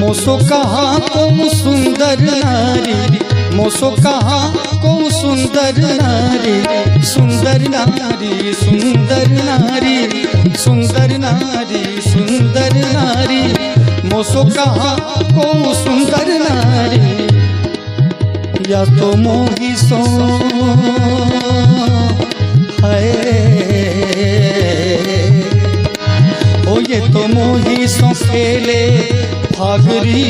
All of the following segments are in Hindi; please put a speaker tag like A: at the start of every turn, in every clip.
A: मोसो कहा को सुंदर नारी, मोसो कहा को सुंदर नारी, सुंदर नारी सुंदर नारी, सुंदर नारी सुंदर नारी, मोसो कहा को सुंदर नारी। या तो मोही सो है ओ ये तो मोही सो खेले फागरी,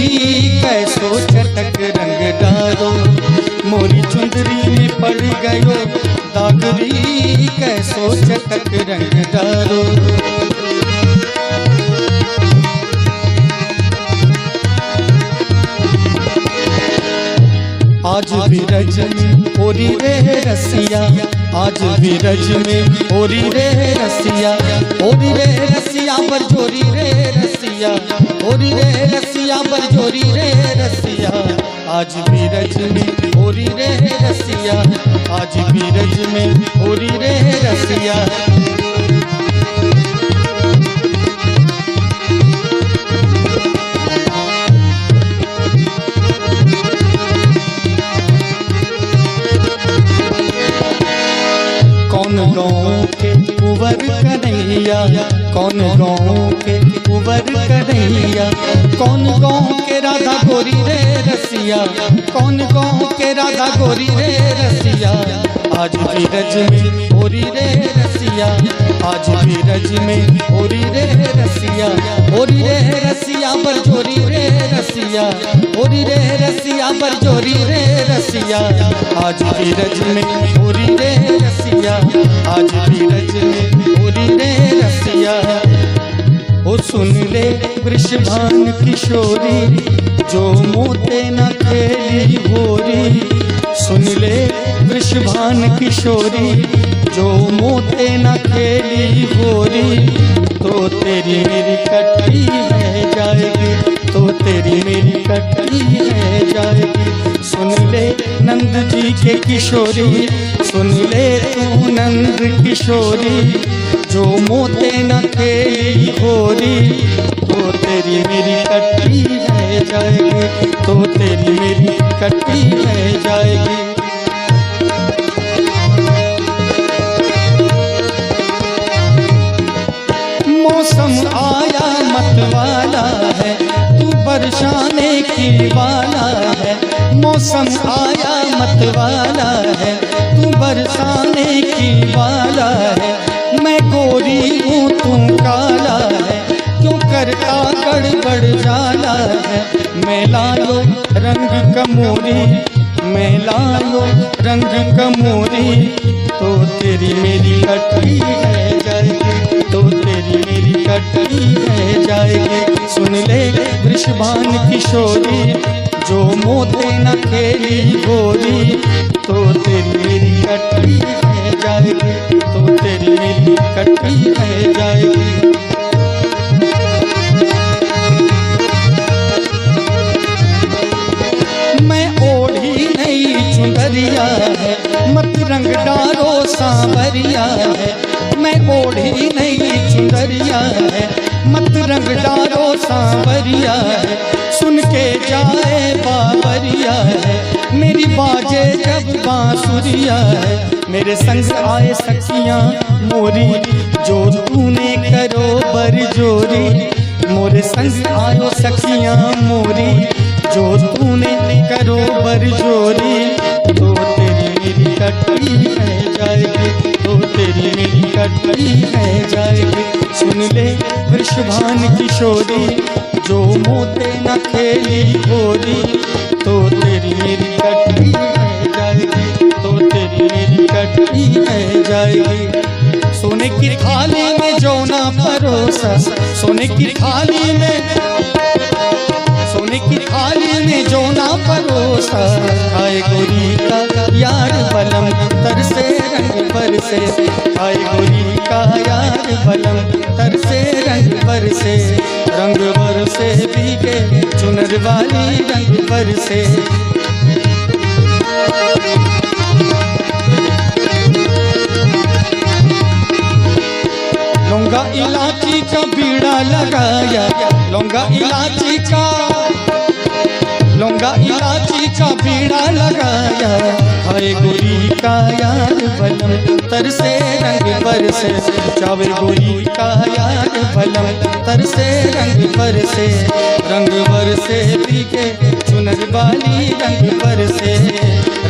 A: कैसो चटक रंग डालो, मोरी चुंदरी में पड़ गयो दागरी, कैसो चटक रंग डालो। आज भी रज में ओरी रे रसिया, आज भी रज में ओरी रे रसिया, ओरी रे रसिया बरजोरी रे रसिया, ओरी रे रसिया बरजोरी रे रसिया। आज भी रज में ओरी रे रसिया, आज भी रज में ओरी रे रसिया। कौन गाँव के कुंवर कन्हैया, कौन गाँव के कुंवर कन्हैया, कौन गाँव के राधा गोरी रे रसिया, कौन गाँव के राधा गोरी रे रसिया। आज भी रज में ओरी रे रसिया, आज भी रज में ओरी रे रसिया, ओरी रे रसिया बरजोरी रे रसिया, ओरी रे रसिया बरजोरी रे रसिया। आज भी रज में ओरी रे रसिया, आज भी रज में ओरी रे रसिया। ओ सुन ले वृषभान किशोरी, जो मोते न खेली होरी, सुन ले वृषभान किशोरी, जो मोते न खेली होरी, तो तेरी मेरी कट्टी है जाएगी, तो तेरी मेरी कट्टी है जाएगी। सुन ले नंद जी के किशोरी, सुन ले तू नंद किशोरी, जो मोते न खेली होरी, तो तेरी मेरी कट्टी है जाएगी, तो तेरी मेरी कट्टी है जाएगी। मौसम आया मतवाला है, तू बरसाने की वाला है, मौसम आया मतवाला है, तू बरसाने की वाला है। मैं गोरी हूँ तू काला है, क्यों करता गड़बड़ जाला है। मैं लायो रंग कमोरी, मैं लायो रंग कमोरी, तो तेरी मेरी कट्टी है जाएगी, तो तेरी मेरी कट्टी है जाएगी। सुन ले वृषभान किशोरी, जो मोते न खेली गोरी, तो तेरी मेरी कट्टी है जाएगी, तो तेरी मेरी कट्टी है जाएगी। मैं ओढ़ी नई चुनरिया है, मत रंग डारो सांवरिया है। मैं ओढ़ी नई चुनरिया है, मत रंग डारो सांवरिया है। सुन के जाए बाबरिया है, मेरी बाजे जब बांसुरिया है। मेरे संग आए सखियां मोरी, जो तूने करो बरजोरी, मोरे संग आयो सखियां मोरी, जो तूने करो बरजोरी, तो तेरी मेरी कट्टी है जाएगी, तो तेरी मेरी कट्टी है जाएगी। सुन ले वृषभान किशोरी, जो मोते न खेली होरी, तो तेरी मेरी कट्टी है जाएगी, तो तेरी मेरी कट्टी है जाएगी। सोने की थाली में जो ना परोसा, सोने की थाली में, सोने की थाली में जो ना परोसा, खाए गोरी का यार बलम तरसे रंग बरसे, खाए गोरी का यार बलम तरसे रंग बरसे। रंग बरसे पीके चुनर वाली रंग बरसे। लौंगा इलायची का बीड़ा लगाया, लौंगा इलायची का लौंगा इलायची का बीड़ा लगाया, हाय गोरी का यार बलम तरसे रंग बरसे, चावे गोरी का यार बलम तरसे रंग बरसे, रंग बरसे भीगे चुनर वाली रंग बरसे,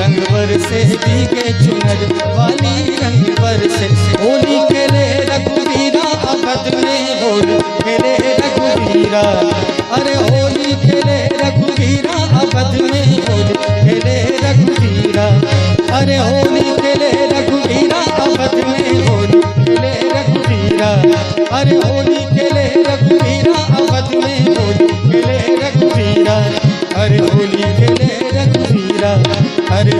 A: रंग बरसे भीगे चुनर वाली रंग बरसे। होली खेले रघुवीरा अवध में, होली खेले रघुवीरा, अरे होली खेले रघुवीरा अवध में, होली खेले रघुवीरा, अरे होली खेले रघुवीरा अवध में, होली खेले रघुवीरा, अरे होली खेले रघुवीरा अवध में, होली खेले रघुवीरा, अरे होली खेले रघुवीरा, अरे